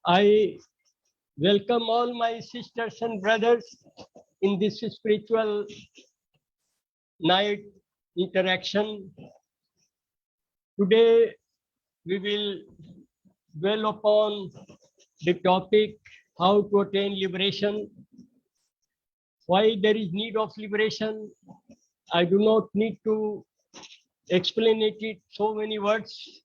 I welcome all my sisters and brothers in this spiritual night interaction. Today we will dwell upon the topic how to attain liberation. Why there is need of liberation? I do not need to explain it in so many words.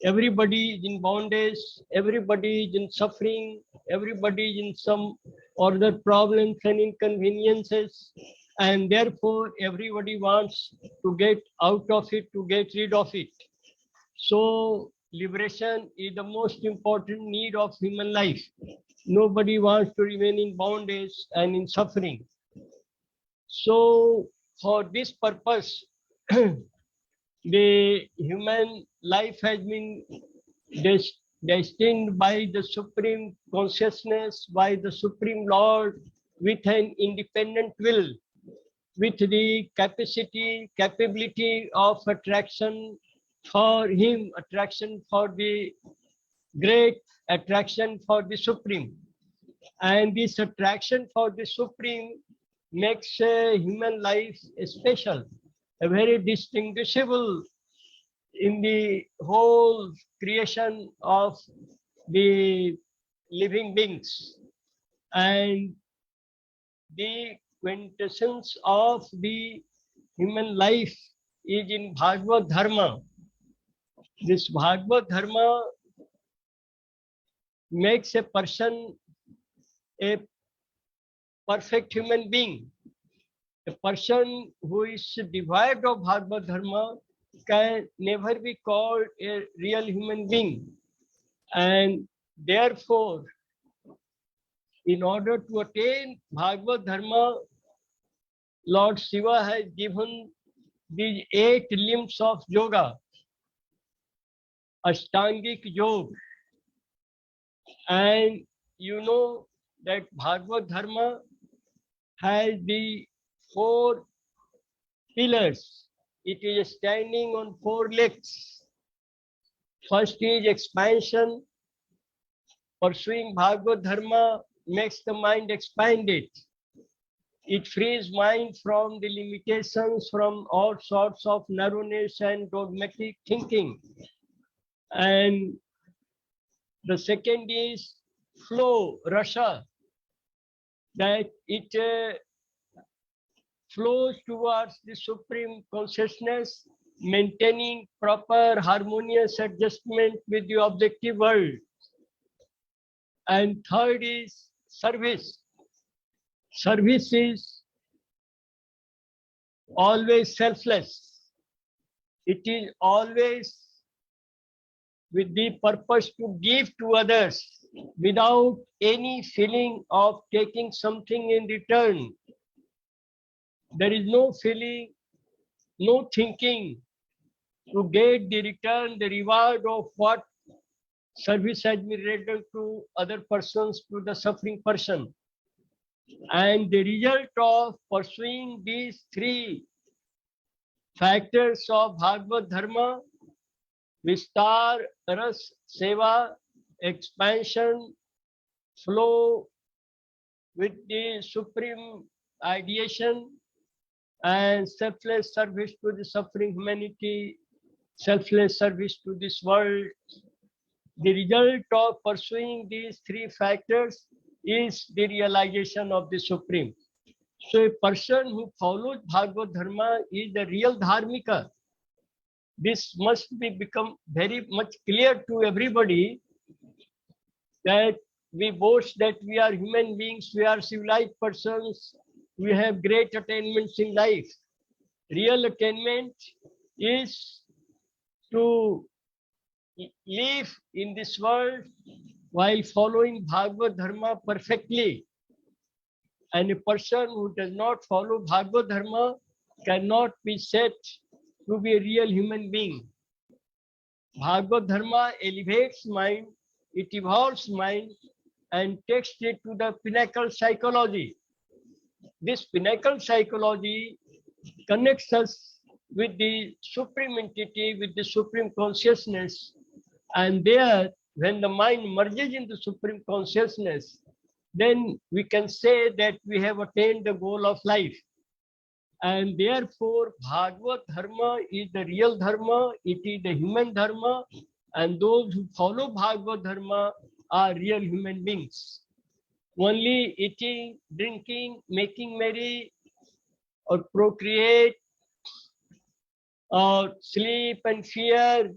Everybody is in bondage, everybody is in suffering, everybody is in some other problems and inconveniences, and therefore everybody wants to get out of it, to get rid of it. So liberation is the most important need of human life. Nobody wants to remain in bondage and in suffering. So for this purpose, the human life has been destined by the Supreme Consciousness, by the Supreme Lord, with an independent will, with the capability of attraction for Him, attraction for the great, attraction for the Supreme. And this attraction for the Supreme makes human life special, a very distinguishable in the whole creation of the living beings. And the quintessence of the human life is in Bhagavad Dharma. This Bhagavad Dharma makes a person a perfect human being. A person who is devoid of Bhagavad Dharma can never be called a real human being. And therefore, in order to attain Bhagavad Dharma, Lord Shiva has given these 8 limbs of yoga, Ashtangic Yoga. And you know that Bhagavad Dharma has the 4 pillars. It is standing on 4 legs. First is expansion. Pursuing Bhagavad Dharma makes the mind expanded. It frees mind from the limitations from all sorts of narrowness and dogmatic thinking. And the second is flow, rasa, that it flows towards the Supreme Consciousness, maintaining proper harmonious adjustment with the objective world. And third is service. Service is always selfless. It is always with the purpose to give to others without any feeling of taking something in return. There is no feeling, no thinking to get the return, the reward of what service has been rendered to other persons, to the suffering person. And the result of pursuing these 3 factors of Bhagavad Dharma, Vistar, Ras, Seva, expansion, flow with the supreme ideation, and selfless service to the suffering humanity, selfless service to this world. The result of pursuing these 3 factors is the realization of the Supreme. So a person who follows Bhagavad Dharma is the real Dharmika. This must be become very much clear to everybody, that we boast that we are human beings, we are civilized persons, we have great attainments in life. Real attainment is to live in this world while following Bhagavad Dharma perfectly. And a person who does not follow Bhagavad Dharma cannot be said to be a real human being. Bhagavad Dharma elevates mind, it evolves mind, and takes it to the pinnacle psychology. This pinnacle psychology connects us with the supreme entity, with the supreme consciousness, and there when the mind merges into Supreme Consciousness, then we can say that we have attained the goal of life. And therefore, Bhagavad Dharma is the real Dharma, it is the human Dharma, and those who follow Bhagavad Dharma are real human beings. Only eating, drinking, making merry, or procreate, or sleep and fear,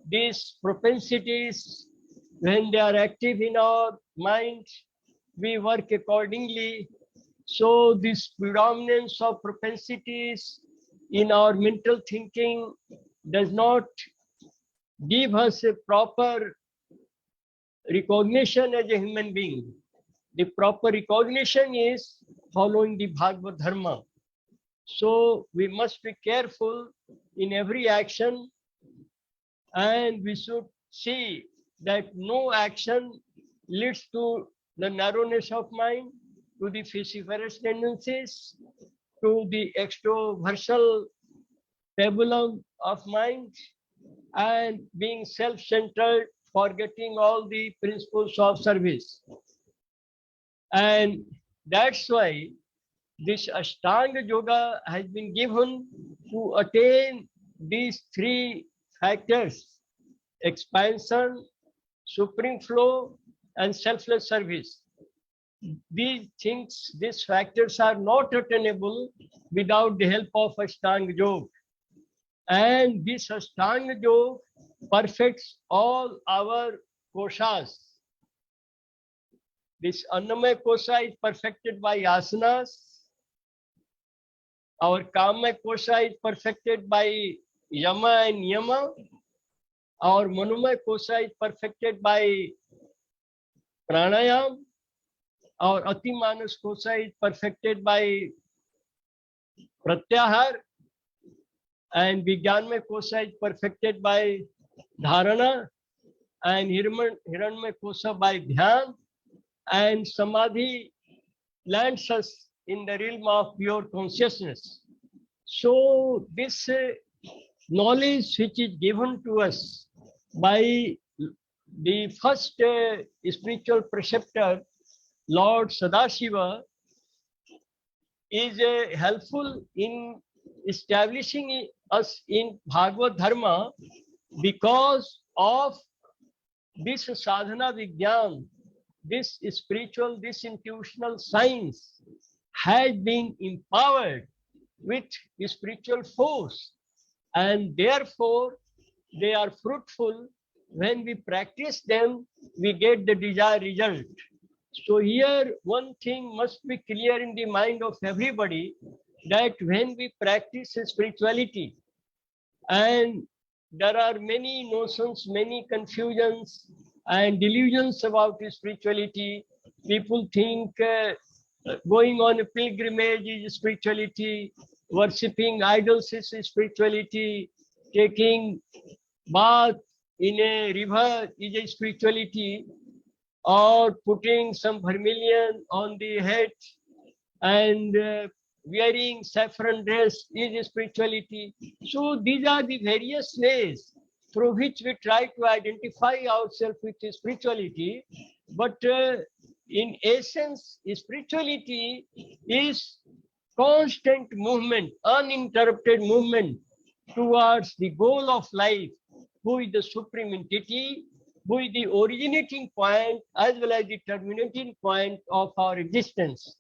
these propensities, when they are active in our mind, we work accordingly. So this predominance of propensities in our mental thinking does not give us a proper recognition as a human being. The proper recognition is following the Bhagavad Dharma. So we must be careful in every action, and we should see that no action leads to the narrowness of mind, to the vociferous tendencies, to the extroversial pabulum of mind, and being self-centered, forgetting all the principles of service. And that's why this Ashtanga Yoga has been given to attain these three factors: expansion, supreme flow, and selfless service. These things, these factors are not attainable without the help of Ashtanga Yoga. And this Ashtanga Yoga perfects all our koshas. This Annamaya kosha is perfected by asanas. Our Kamaya kosha is perfected by yama and niyama. Our Manomaya kosha is perfected by pranayam. Our Atimanas kosha is perfected by pratyahar. And Vijnanmaya kosha is perfected by dharana. And Hiranmaya kosha by dhyan. And samadhi lands us in the realm of pure consciousness. So this knowledge which is given to us by the first spiritual preceptor, Lord Sadashiva, is helpful in establishing us in Bhagavad Dharma because of this sadhana vigyan, this spiritual, this intuitional science has been empowered with spiritual force, and therefore they are fruitful. When we practice them, we get the desired result. So here one thing must be clear in the mind of everybody, that when we practice spirituality, and there are many notions, many confusions and delusions about spirituality. People think going on a pilgrimage is spirituality, worshipping idols is spirituality, taking bath in a river is a spirituality, or putting some vermilion on the head and wearing saffron dress is spirituality. So these are the various ways through which we try to identify ourselves with spirituality. But in essence, spirituality is constant movement, uninterrupted movement towards the goal of life, who is the supreme entity, who is the originating point as well as the terminating point of our existence.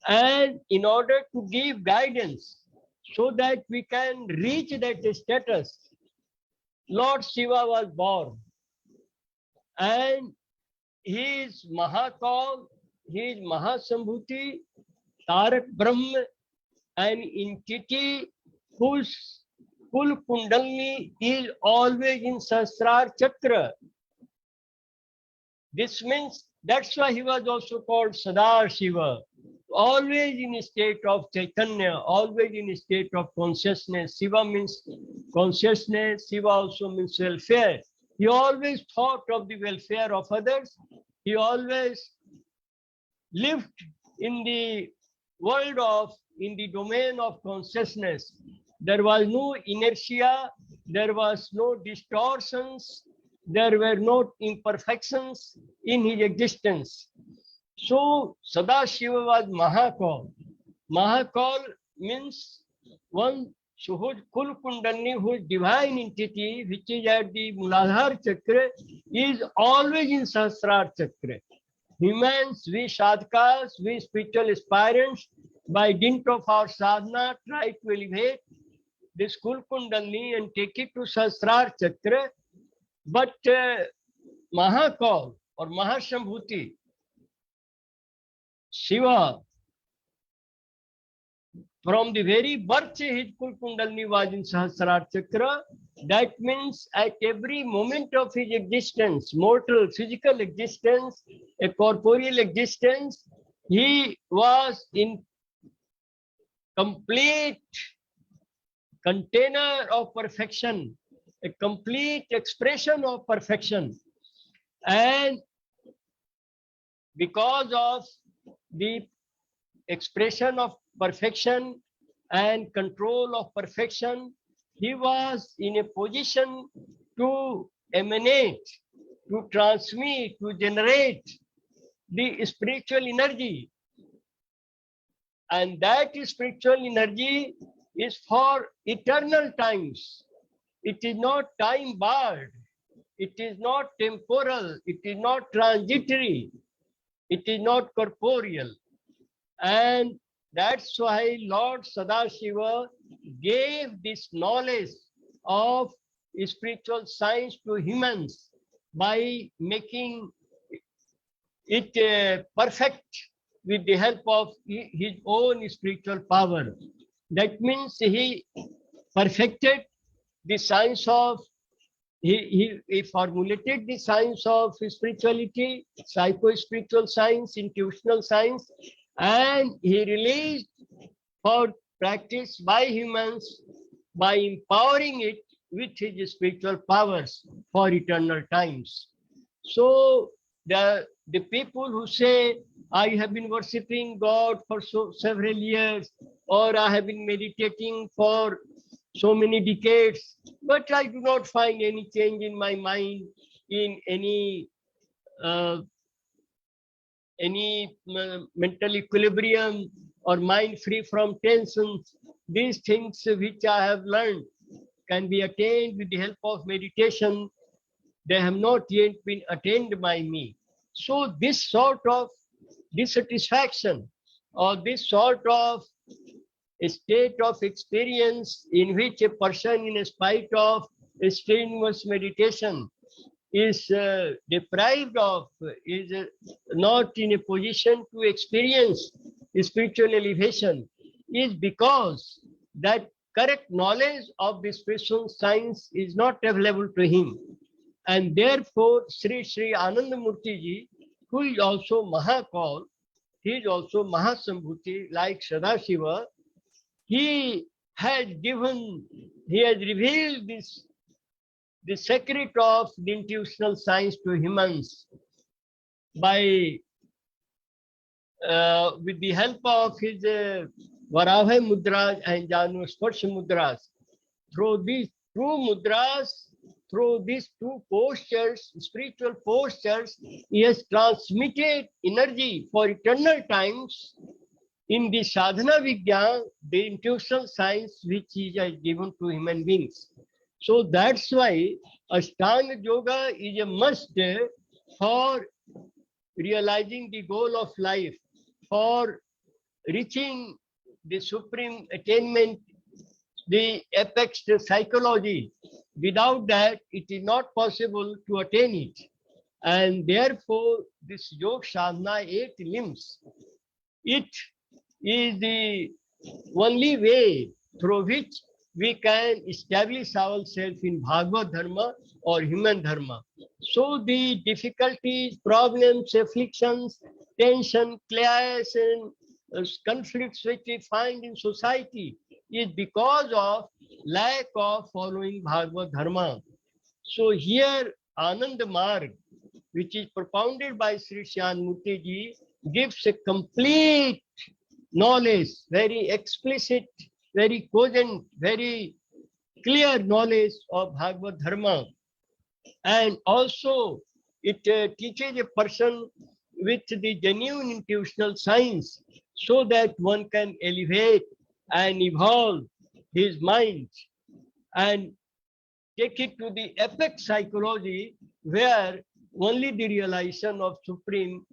And in order to give guidance so that we can reach that status, Lord Shiva was born, and he is Mahakal, he is Mahasambhuti, Tarak Brahma, an entity whose full Kundalini is always in Sahasrar Chakra. This means that's why he was also called Sadar Shiva, always in a state of Chaitanya, always in a state of consciousness. Shiva means consciousness, Shiva also means welfare. He always thought of the welfare of others. He always lived in the world of, in the domain of consciousness. There was no inertia, there was no distortions, there were no imperfections in his existence. So Sadashiva was Mahakal. Mahakal means one whose Kul Kundalini, whose divine entity, which is at the Muladhara Chakra, is always in Sahasrara Chakra. Humans, we sadhakas, we spiritual aspirants, by dint of our sadhana, try to elevate this Kul Kundalini and take it to Sahasrara Chakra. But Mahakal or Mahashambhuti, Shiva, from the very birth, his Kul Kundalini was in Sahasrara Chakra. That means at every moment of his existence, mortal, physical existence, a corporeal existence, he was in complete container of perfection, a complete expression of perfection. And because of the expression of perfection and control of perfection, he was in a position to emanate, to transmit, to generate the spiritual energy. And that spiritual energy is for eternal times. It is not time barred. It is not temporal. It is not transitory. It is not corporeal. And that's why Lord Sadashiva gave this knowledge of spiritual science to humans by making it perfect with the help of his own spiritual power. That means he perfected the science of, he formulated the science of spirituality, psycho-spiritual science, intuitional science, and he released for practice by humans by empowering it with his spiritual powers for eternal times. So the people who say, I have been worshipping God for several years, or I have been meditating for so many decades, but I do not find any change in my mind, in any mental equilibrium or mind free from tensions. These things which I have learned can be attained with the help of meditation. They have not yet been attained by me. So this sort of dissatisfaction or this sort of a state of experience in which a person, in spite of a strenuous meditation, is deprived of, is not in a position to experience spiritual elevation, is because that correct knowledge of the spiritual science is not available to him. And therefore, Sri Anandamurti Ji, who is also Mahakal, he is also Mahasambhuti, like Sadashiva, he has revealed the secret of the intuitional science to humans by with the help of his Varabha Mudras and Janu Sparsha Mudras. Through these two mudras, through these two postures, spiritual postures, he has transmitted energy for eternal times in the sadhana vigyan, the intuitional science which he has given to human beings. So that's why Ashtanga Yoga is a must for realizing the goal of life, for reaching the supreme attainment, the apex psychology. Without that, it is not possible to attain it. And therefore, this Yoga Sadhana, 8 limbs, it is the only way through which we can establish ourselves in Bhagavad Dharma or human Dharma. So the difficulties, problems, afflictions, tension, clash, and conflicts which we find in society is because of lack of following Bhagavad Dharma. So here Anand Marg, which is propounded by Sri Shanmurti Ji, gives a complete knowledge, very explicit, very cogent, very clear knowledge of Bhagavad Dharma. And also it teaches a person with the genuine intuitional science so that one can elevate and evolve his mind and take it to the apex psychology where only the realization of supreme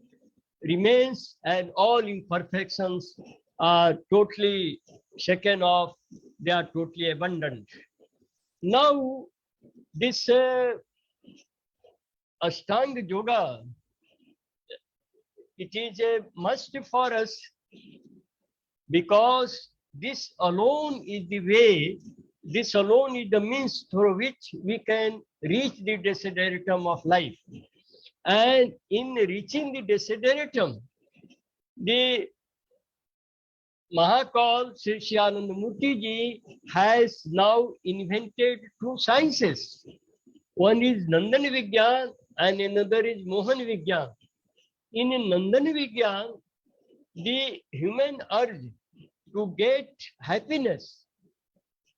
remains and all imperfections are totally shaken off, they are totally abandoned. Now, this Ashtanga Yoga, it is a must for us because this alone is the way, this alone is the means through which we can reach the desideratum of life. And in reaching the desideratum, the Mahakal Sri Shanandamurti ji has now invented two sciences. One is Nandan Vigyan and another is Mohan Vigyan. In Nandan Vigyan, the human urge to get happiness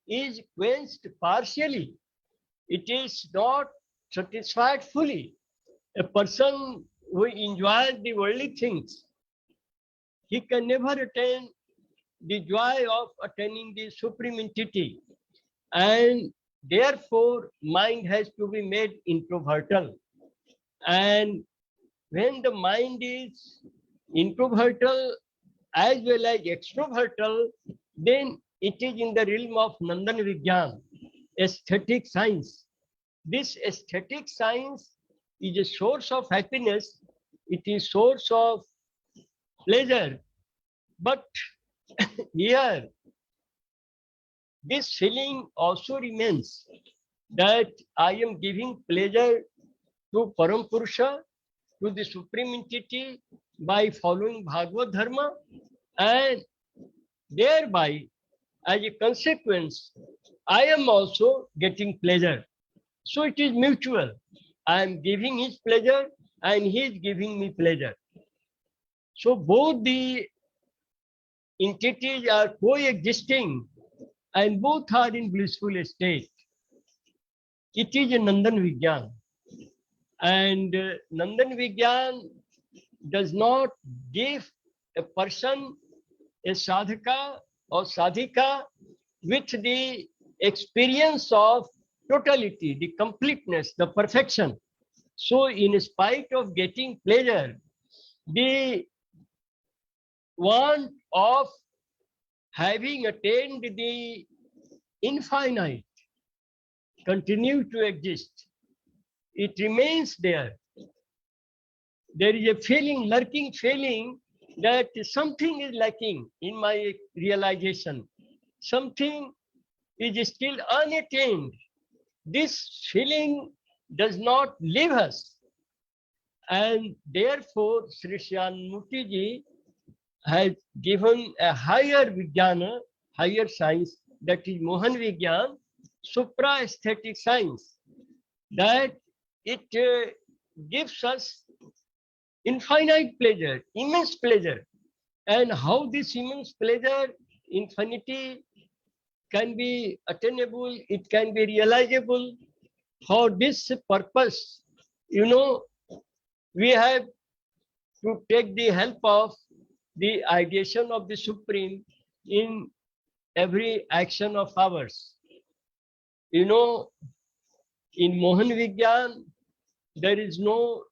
is quenched partially. It is not satisfied fully. A person who enjoys the worldly things, he can never attain the joy of attaining the supreme entity. And therefore, mind has to be made introvertal. And when the mind is introvertal as well as extrovertal, then it is in the realm of Nandan Vigyan, aesthetic science. This aesthetic science is a source of happiness, it is source of pleasure. But here, this feeling also remains that I am giving pleasure to Param Purusha, to the Supreme Entity by following Bhagavad Dharma, and thereby, as a consequence, I am also getting pleasure. So it is mutual. I am giving his pleasure and he is giving me pleasure. So both the entities are coexisting and both are in blissful state. It is a Nandan Vigyan. And Nandan Vigyan does not give a person, a sadhaka or sadhika, with the experience of totality, the completeness, the perfection. So, in spite of getting pleasure, the want of having attained the infinite continues to exist. It remains there. There is a feeling, lurking feeling that something is lacking in my realization. Something is still unattained. This feeling does not leave us. And therefore, Sri Shanmurti ji has given a higher Vijnana, higher science, that is Mohan Vigyan, supra-aesthetic science, that it gives us infinite pleasure, immense pleasure. And how this immense pleasure, infinity, can be attainable, it can be realizable. For this purpose, we have to take the help of the ideation of the Supreme in every action of ours. In Mohan Vigyan, there is no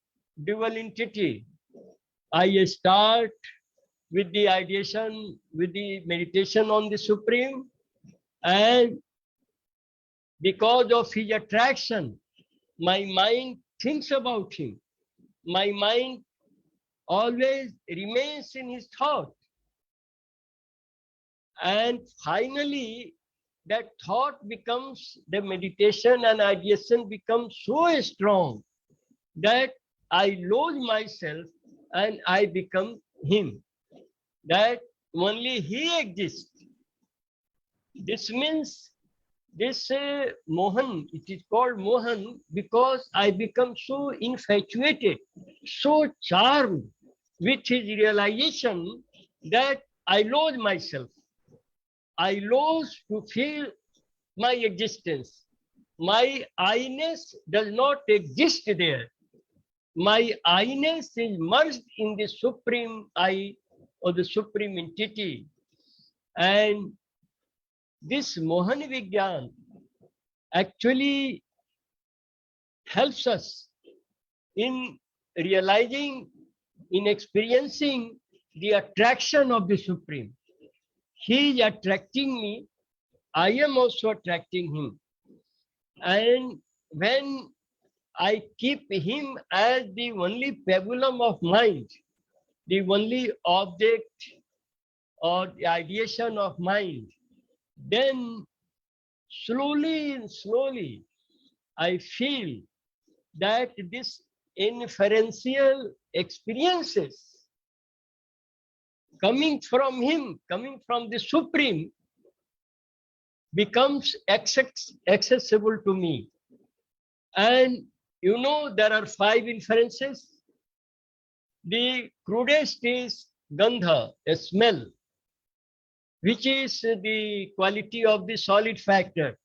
dual entity. I start with the ideation, with the meditation on the Supreme, and because of his attraction, my mind thinks about him. My mind always remains in his thought. And finally, that thought becomes, the meditation and ideation becomes so strong that I lose myself and I become him. That only he exists. This means this Mohan, it is called Mohan because I become so infatuated, so charmed with his realization that I lose myself. I lose to feel my existence. my I-ness does not exist there. My I-ness is merged in the Supreme I or the Supreme Entity. And this Mohan Vigyan actually helps us in realizing, in experiencing the attraction of the Supreme. He is attracting me, I am also attracting him. And when I keep him as the only pabulum of mind, the only object or the ideation of mind, then slowly and slowly I feel that this inferential experiences coming from him, coming from the Supreme, becomes accessible to me. And you know, there are 5 inferences. The crudest is gandha, a smell, which is the quality of the solid factor.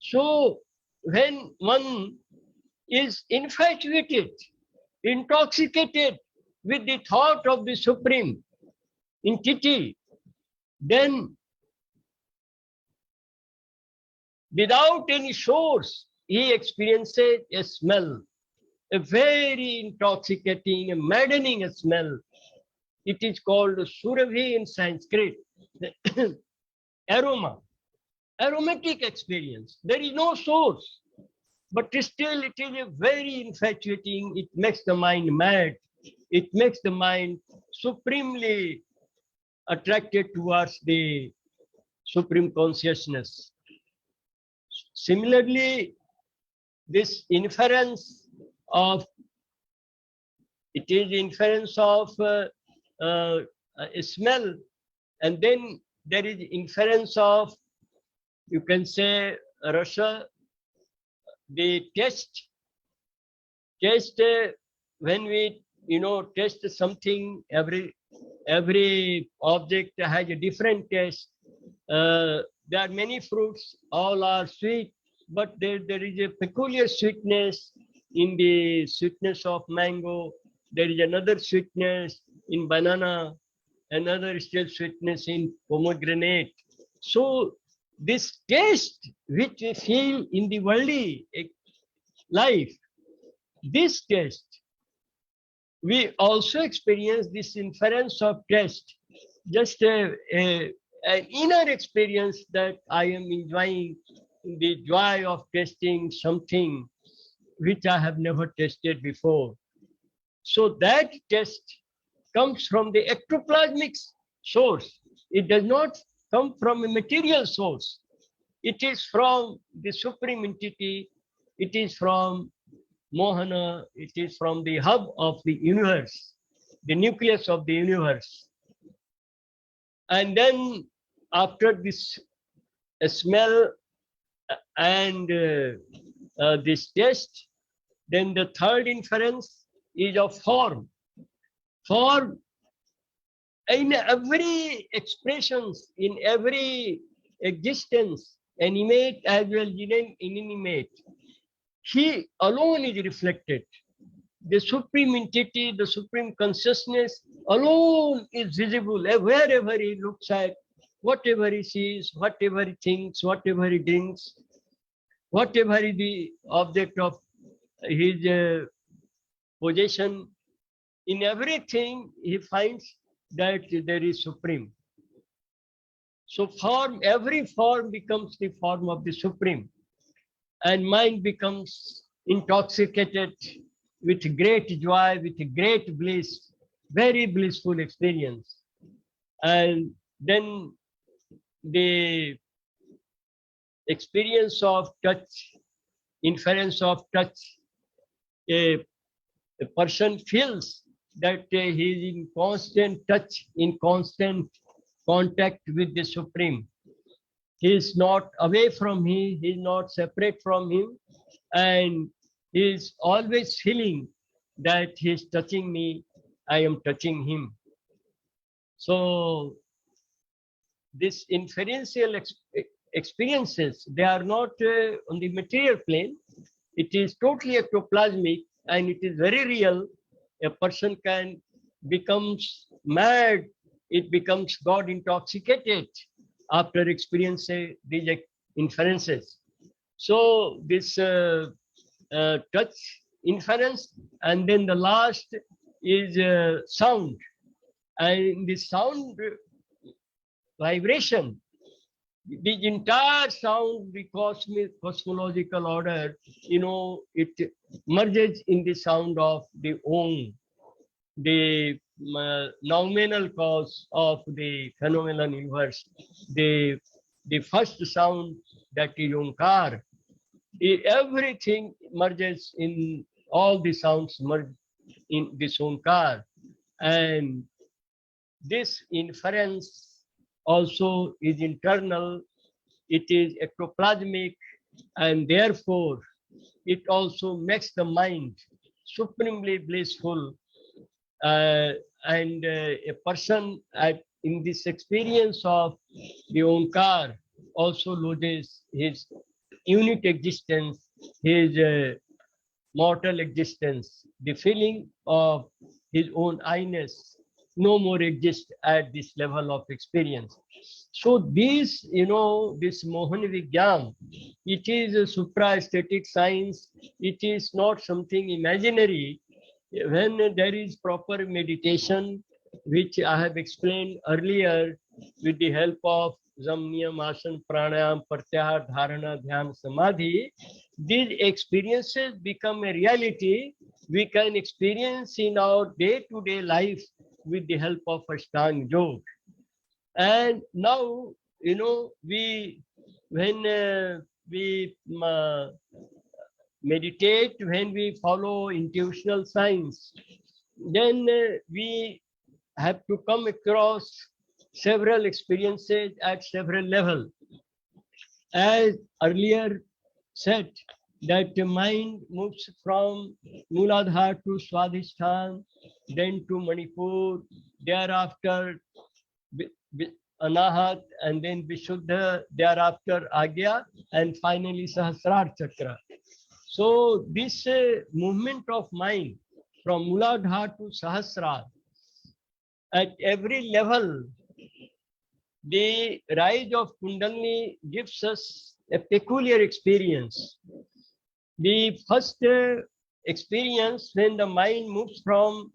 So when one is infatuated, intoxicated with the thought of the Supreme Entity, then without any source, he experiences a smell, a very intoxicating, a maddening smell. It is called surabhi in Sanskrit, aroma, aromatic experience. There is no source, but still it is a very infatuating. It makes the mind mad. It makes the mind supremely attracted towards the Supreme Consciousness. Similarly, this inference of, it is inference of a smell, and then there is inference of, you can say, rasa, the taste. Taste, when we, taste something, every object has a different taste. There are many fruits, all are sweet, but there is a peculiar sweetness in the sweetness of mango. There is another sweetness in banana, another still sweetness in pomegranate. So this taste which we feel in the worldly life, this taste, we also experience this inference of taste, just an inner experience that I am enjoying the joy of tasting something which I have never tasted before. So that taste comes from the ectoplasmic source. It does not come from a material source. It is from the Supreme Entity. It is from Mohana. It is from the hub of the universe, the nucleus of the universe. And then after this smell and this taste, then the third inference is of form. Form, in every expressions, in every existence, animate as well as inanimate, he alone is reflected. The Supreme Entity, the Supreme Consciousness alone is visible wherever he looks at, whatever he sees, whatever he thinks, whatever he drinks, whatever is the object of his possession. In everything, he finds that there is Supreme. So form, every form becomes the form of the Supreme, and mind becomes intoxicated with great joy, with great bliss, very blissful experience. And then the experience of touch, inference of touch, a person feels that he is in constant touch, in constant contact with the Supreme. He is not away from him, he is not separate from him, and he is always feeling that he is touching me, I am touching him. So this inferential experiences, they are not on the material plane. It is totally ectoplasmic and it is very real. A person can becomes mad, it becomes God intoxicated after experiencing these inferences. So this touch inference, and then the last is sound, and the sound vibration, the entire sound, the cosmological order, it merges in the sound of the Om, the nominal cause of the phenomenal universe, the first sound, that is Omkar. Everything merges in, all the sounds merge in this Omkar. And this inference also is internal, it is ectoplasmic, and therefore it also makes the mind supremely blissful. And a person in this experience of the Omkar also loses his unit existence, his mortal existence. The feeling of his own I-ness no more exists at this level of experience. So this, this Mohani Vigyan, it is a supra-aesthetic science. It is not something imaginary. When there is proper meditation, which I have explained earlier, with the help of Zamniyam, Asan, Pranayam, Pratyahar, Dharana, Dhyan, Samadhi, these experiences become a reality we can experience in our day-to-day life with the help of Ashtanga Yoga. And now, when we meditate, when we follow intuitional science, then we have to come across several experiences at several levels. As earlier said, that the mind moves from Mooladhara to Swadhisthana, then to Manipur, thereafter Anahat, and then Vishuddha, thereafter Agya, and finally Sahasrar Chakra. So this movement of mind from Mooladhara to Sahasrar, at every level, the rise of Kundalini gives us a peculiar experience. The first experience, when the mind moves from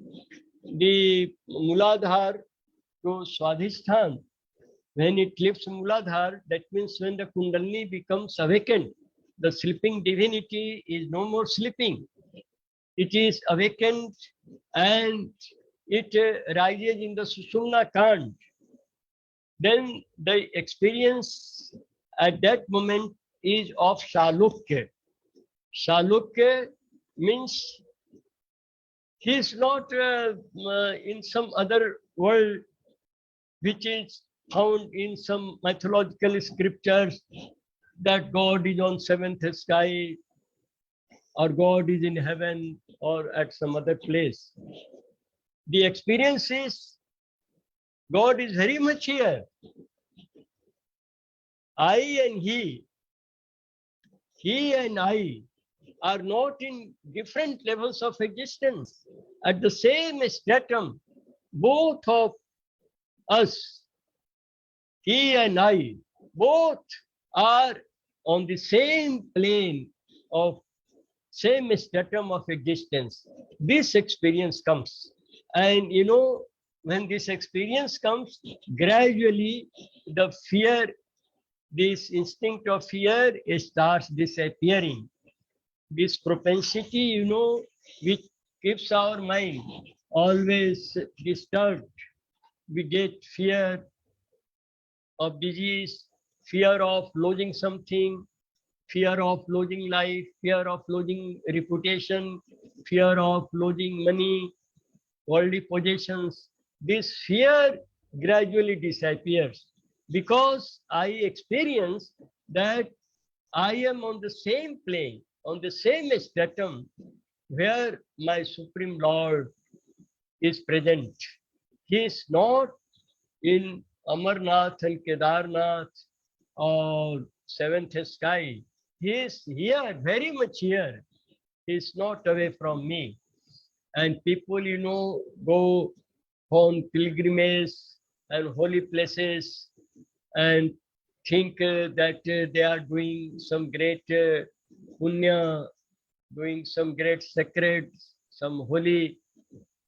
the Mooladhara to Swadhisthana, when it lifts Mooladhara, that means when the Kundalini becomes awakened, the sleeping divinity is no more sleeping. It is awakened and it rises in the Sushumna Kand. Then the experience at that moment is of Shalukya. Shalukya means he is not in some other world which is found in some mythological scriptures, that God is on seventh sky, or God is in heaven, or at some other place. The experience is God is very much here. I and he and I are not in different levels of existence. At the same stratum, both of us, he and I, both are on the same plane of same stratum of existence. This experience comes. And when this experience comes, gradually the fear, this instinct of fear starts disappearing. This propensity, which keeps our mind always disturbed. We get fear of disease, fear of losing something, fear of losing life, fear of losing reputation, fear of losing money, worldly possessions. This fear gradually disappears because I experience that I am on the same plane, on the same stratum where my Supreme Lord is present. He is not in Amarnath and Kedarnath. or seventh sky. He is here, very much here. He is not away from me. And people, go on pilgrimage and holy places and think that they are doing some great punya, doing some great sacred, some holy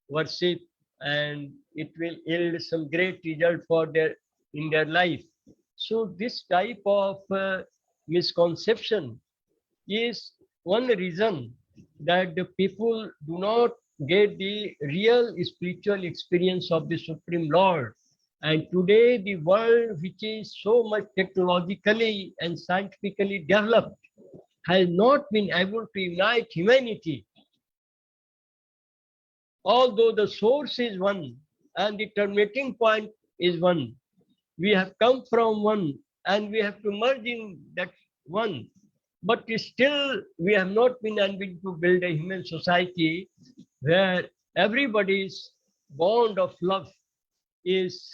worship, and it will yield some great result for their in their life. So this type of misconception is one reason that the people do not get the real spiritual experience of the Supreme Lord. And today, the world, which is so much technologically and scientifically developed, has not been able to unite humanity. Although the source is one and the terminating point is one, we have come from one and we have to merge in that one. But still, we have not been able to build a human society where everybody's bond of love is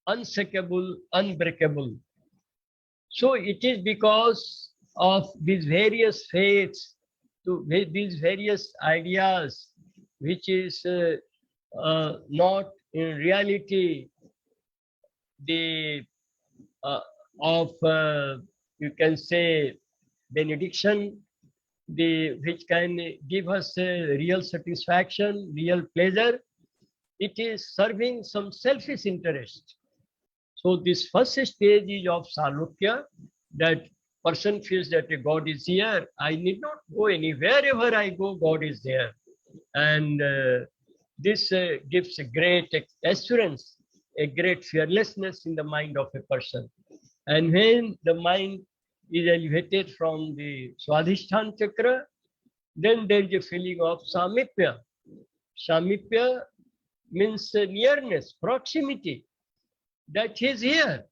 unshakable, unbreakable. So it is because of these various faiths, to these various ideas, which is not in reality the uh, of you can say benediction, the which can give us real satisfaction, real pleasure. It is serving some selfish interest. So this first stage is of Salukya, that person feels that a God is here. I need not go anywhere. Wherever I go, God is there. And this gives a great assurance, a great fearlessness in the mind of a person. And when the mind is elevated from the Swadhisthana chakra, then there is a feeling of Samipya. Samipya means nearness, proximity, that he is here.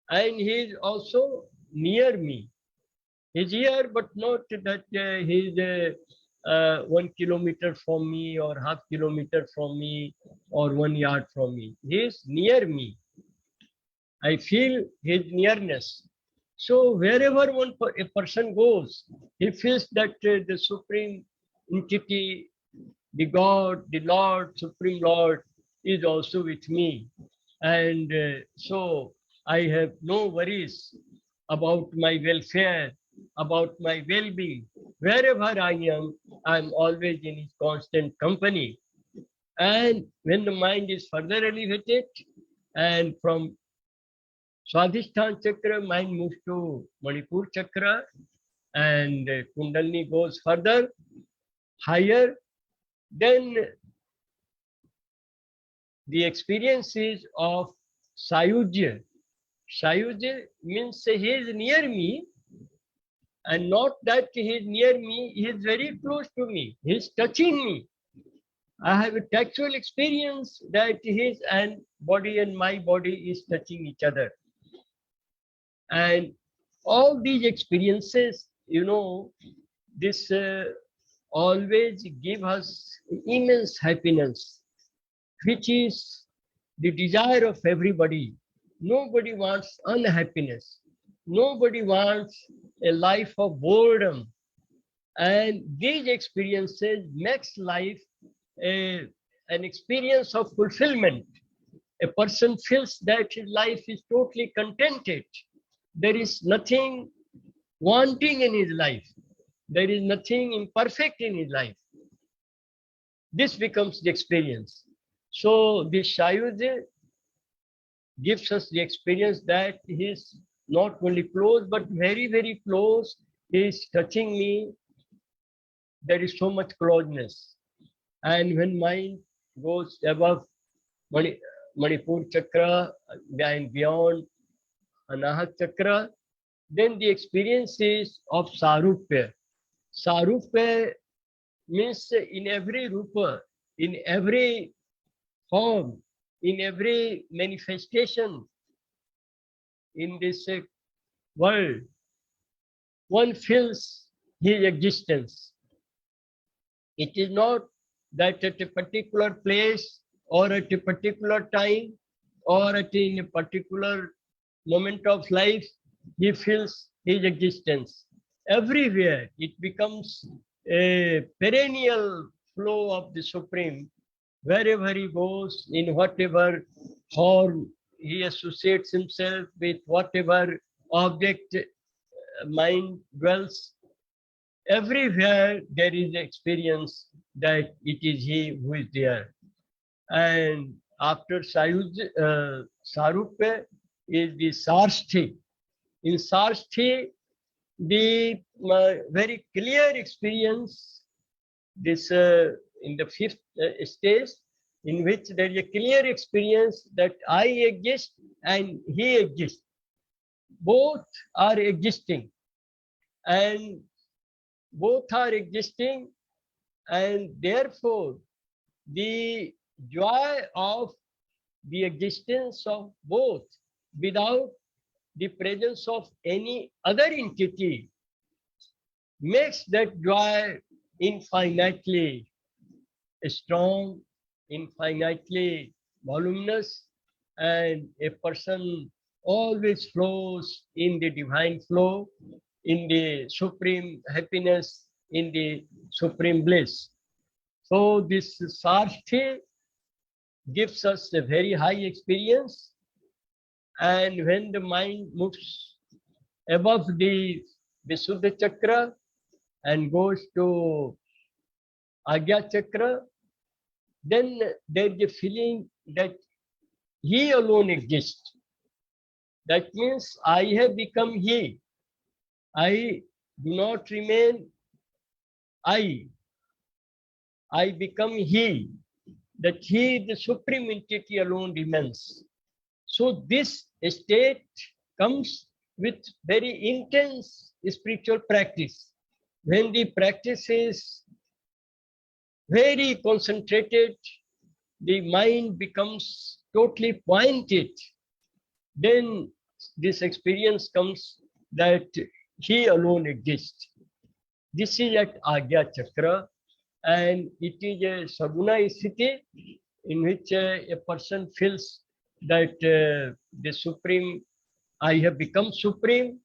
And he is also near me. He is here, but not that he is 1 kilometer from me or half kilometer from me or 1 yard from me. He is near me. I feel his nearness. So wherever a person goes, he feels that the supreme entity, the God, the Lord, Supreme Lord, is also with me. And so I have no worries about my welfare, about my well-being. Wherever I am, I'm always in his constant company. And when the mind is further elevated, and from Swadhisthana chakra, mind moves to Manipur chakra, and Kundalini goes further, higher, then the experiences of Sayujya. Sayujya means he is near me, and not that he is near me, he is very close to me, he is touching me. I have a tactual experience that his and body and my body is touching each other. And all these experiences, this always give us immense happiness, which is the desire of everybody. Nobody wants unhappiness. Nobody wants a life of boredom. And these experiences makes life an experience of fulfillment. A person feels that his life is totally contented. There is nothing wanting in his life. There is nothing imperfect in his life. This becomes the experience. So the Shayuja gives us the experience that he is not only close, but very, very close. He is touching me. There is so much closeness. And when mind goes above Manipur chakra and beyond Anahat chakra, then the experience is of Sarupya. Sarupya means in every rupa, in every form, in every manifestation in this world, one feels his existence. It is not that at a particular place or at a particular time or in a particular moment of life, he feels his existence. Everywhere it becomes a perennial flow of the Supreme. Wherever he goes, in whatever form he associates himself with, whatever object mind dwells, everywhere there is experience that it is he who is there. And after Sarupya is the Sarshti. In Sarshti, the very clear experience, this in the fifth stage, in which there is a clear experience that I exist and he exists. Both are existing, and both are existing, and therefore the joy of the existence of both without the presence of any other entity makes that joy infinitely strong, infinitely voluminous, and a person always flows in the divine flow, in the supreme happiness, in the supreme bliss. So this Sarthi gives us a very high experience, and when the mind moves above the Visuddha Chakra and goes to Agya Chakra, then there is a feeling that he alone exists. That means I have become he. I do not remain I. I become he. That he, the supreme entity alone remains. So this state comes with very intense spiritual practice. When the practice is very concentrated, the mind becomes totally pointed, then this experience comes that he alone exists. This is at Agya Chakra, and it is a Saguna Sthiti in which a person feels that the Supreme, I have become Supreme,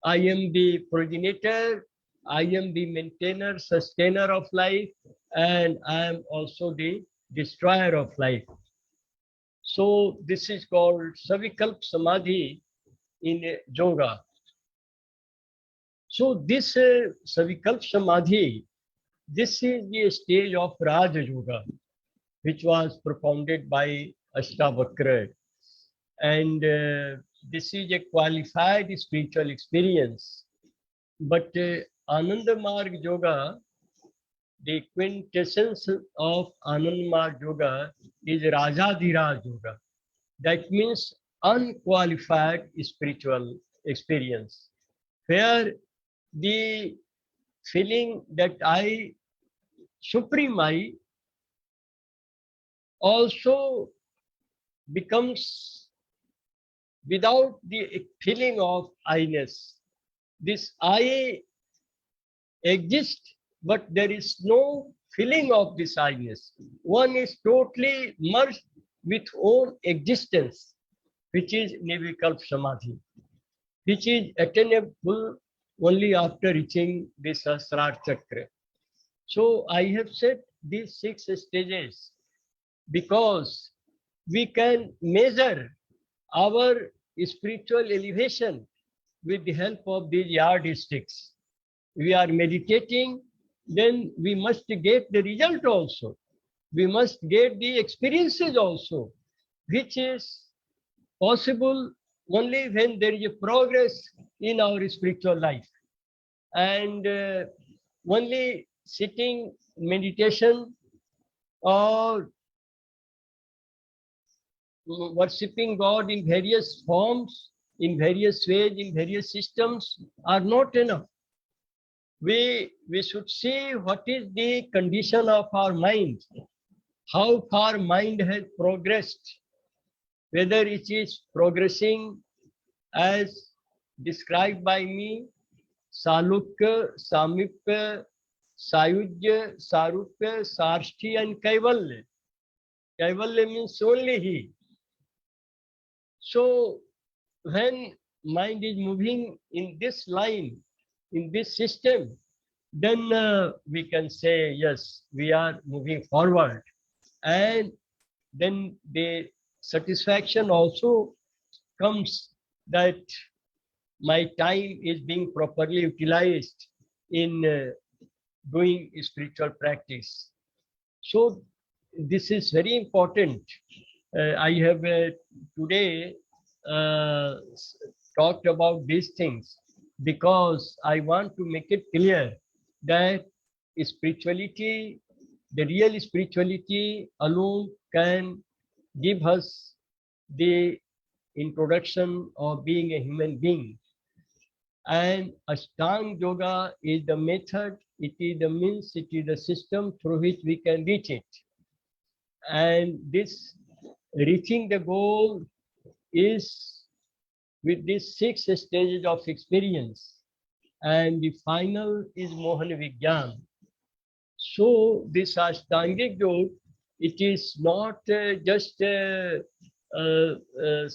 I am the progenitor, I am the maintainer, sustainer of life, and I am also the destroyer of life. So this is called Savikalp Samadhi in yoga. So this Savikalp Samadhi, this is the stage of Raja Yoga, which was propounded by Ashtavakra. And this is a qualified spiritual experience. But Ananda Marg Yoga, the quintessence of Ananda Marg Yoga is Rajadhiraj Yoga. That means unqualified spiritual experience, where the feeling that I, Supreme I, also becomes without the feeling of I-ness. This I exists, but there is no feeling of this I-ness. One is totally merged with own existence, which is Nirvikalp Samadhi, which is attainable only after reaching the Sahasrara Chakra. So I have said these 6 stages because we can measure our spiritual elevation with the help of these yardsticks. We are meditating, then we must get the result also. We must get the experiences also, which is possible only when there is a progress in our spiritual life. And only sitting meditation or worshipping God in various forms, in various ways, in various systems are not enough. We should see what is the condition of our mind, how far mind has progressed, whether it is progressing as described by me, Salukya, Samipya, Sayujya, Sarupya, Sarshti, and Kaivalya. Kaivalya means only he. So when mind is moving in this line, in this system, then we can say, yes, we are moving forward. And then the satisfaction also comes that my time is being properly utilized in doing spiritual practice. So this is very important. I have today uh, talked about these things because I want to make it clear that spirituality, the real spirituality alone can give us the introduction of being a human being. And Ashtanga Yoga is the method, it is the means, it is the system through which we can reach it. And this reaching the goal is with these 6 stages of experience. And the final is Mohan Vigyan. So this Ashtangic Yoga, it is not just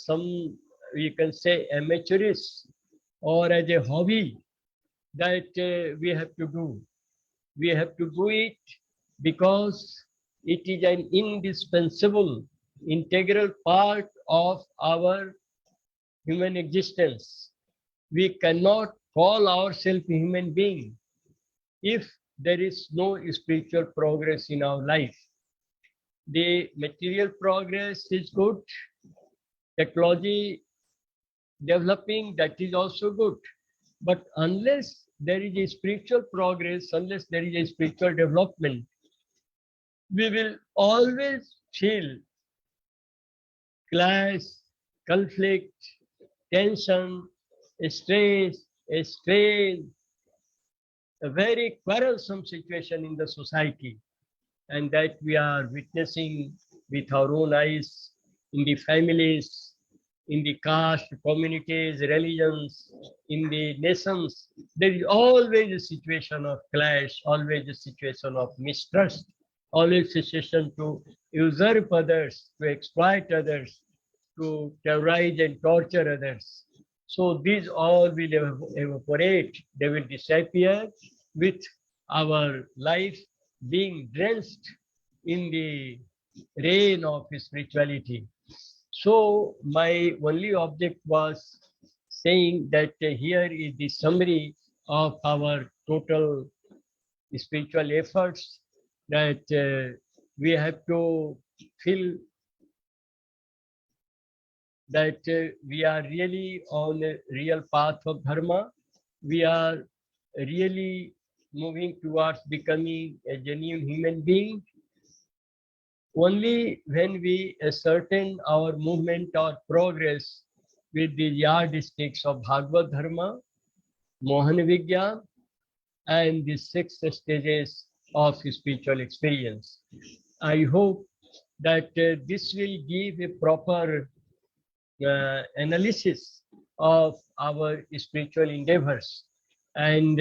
some, you can say, amateurish or as a hobby that we have to do. We have to do it because it is an indispensable, integral part of our human existence. We cannot call ourselves a human being if there is no spiritual progress in our life. The material progress is good, technology developing, that is also good. But unless there is a spiritual progress, unless there is a spiritual development, we will always feel clash, conflict, tension, stress, strain, a very quarrelsome situation in the society, and that we are witnessing with our own eyes in the families, in the caste, communities, religions, in the nations. There is always a situation of clash, always a situation of mistrust, always a situation to usurp others, to exploit others, to terrorize and torture others. So these all will evaporate, they will disappear with our life being drenched in the rain of spirituality. So my only object was saying that here is the summary of our total spiritual efforts, that we have to feel that we are really on a real path of dharma. We are really moving towards becoming a genuine human being. Only when we ascertain our movement or progress with the yardsticks of Bhagavad Dharma, Mohan Vigyan, and the 6 stages of spiritual experience. I hope that this will give a proper analysis of our spiritual endeavors, and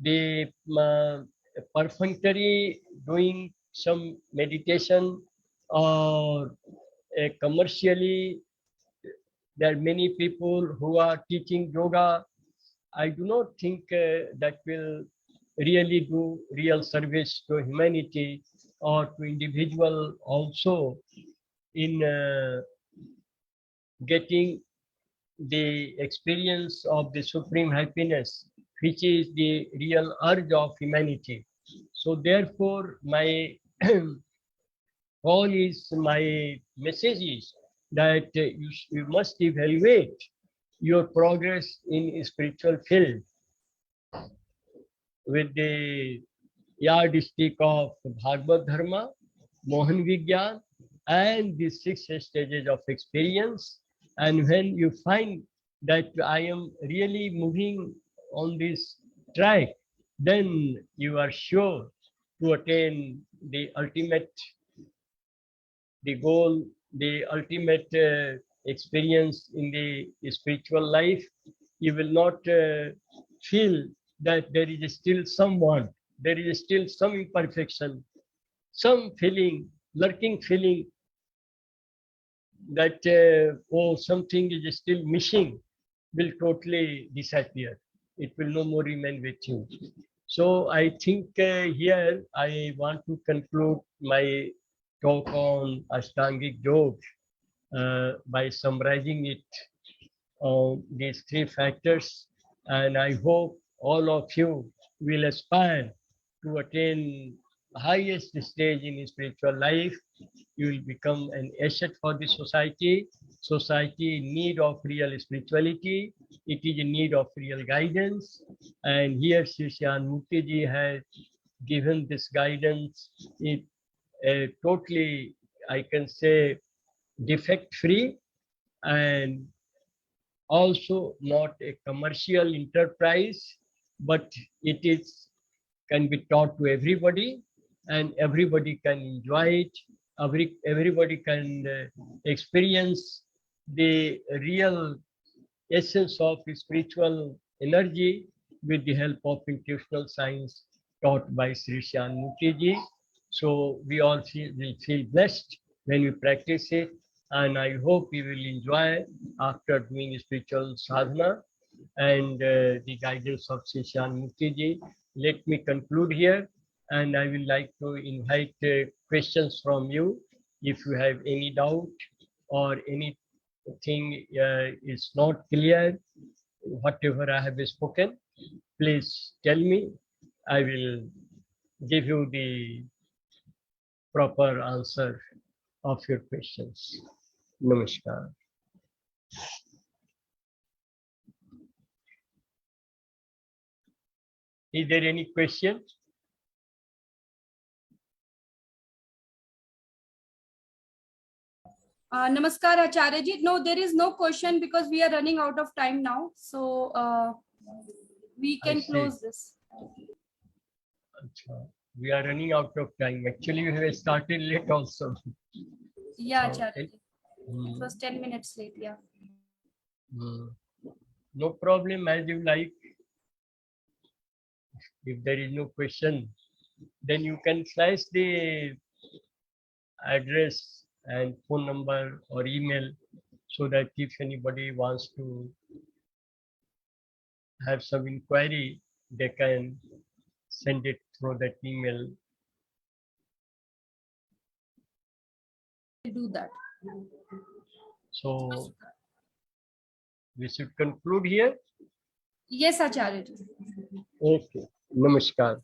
the perfunctory doing some meditation or commercially, there are many people who are teaching yoga. I do not think that will really do real service to humanity or to individual also in getting the experience of the supreme happiness, which is the real urge of humanity. So therefore, my call is, my message is that you must evaluate your progress in spiritual field with the yardstick of Bhagavad Dharma, Mohan Vigyan, and the 6 stages of experience. And when you find that I am really moving on this track, then you are sure to attain the ultimate, the goal, the ultimate experience in the spiritual life. You will not feel that there is still some want, there is still some imperfection, some feeling, lurking feeling that oh, something is still missing, will totally disappear. It will no more remain with you. So I think here I want to conclude my talk on Ashtangic Yoga by summarizing it on these three factors. And I hope all of you will aspire to attain highest stage in spiritual life. You will become an asset for the society. Society in need of real spirituality. It is in need of real guidance. And here Sri Shan Mukti ji has given this guidance. It totally, I can say, defect free and also not a commercial enterprise, but it is can be taught to everybody and everybody can enjoy it. Everybody can experience the real essence of spiritual energy with the help of intuitional science taught by Sri Shan Mukti ji. So we all will feel blessed when we practice it, and I hope we will enjoy after doing spiritual sadhana and the guidance of Sri Shan Mukti ji. Let me conclude here, and I will like to invite questions from you. If you have any doubt or anything is not clear, whatever I have spoken, please tell me. I will give you the proper answer of your questions. Namaskar. Is there any question? Namaskar, Acharya ji. No, there is no question because we are running out of time now. So we can close this. We are running out of time. Actually, we have started late also. Yeah, Acharya ji. It was 10 minutes late. Yeah. No problem, as you like. If there is no question, then you can flash the address and phone number or email so that if anybody wants to have some inquiry, they can send it through that email. Do that. So we should conclude here. Yes, Acharya ji. Okay. Namaskar.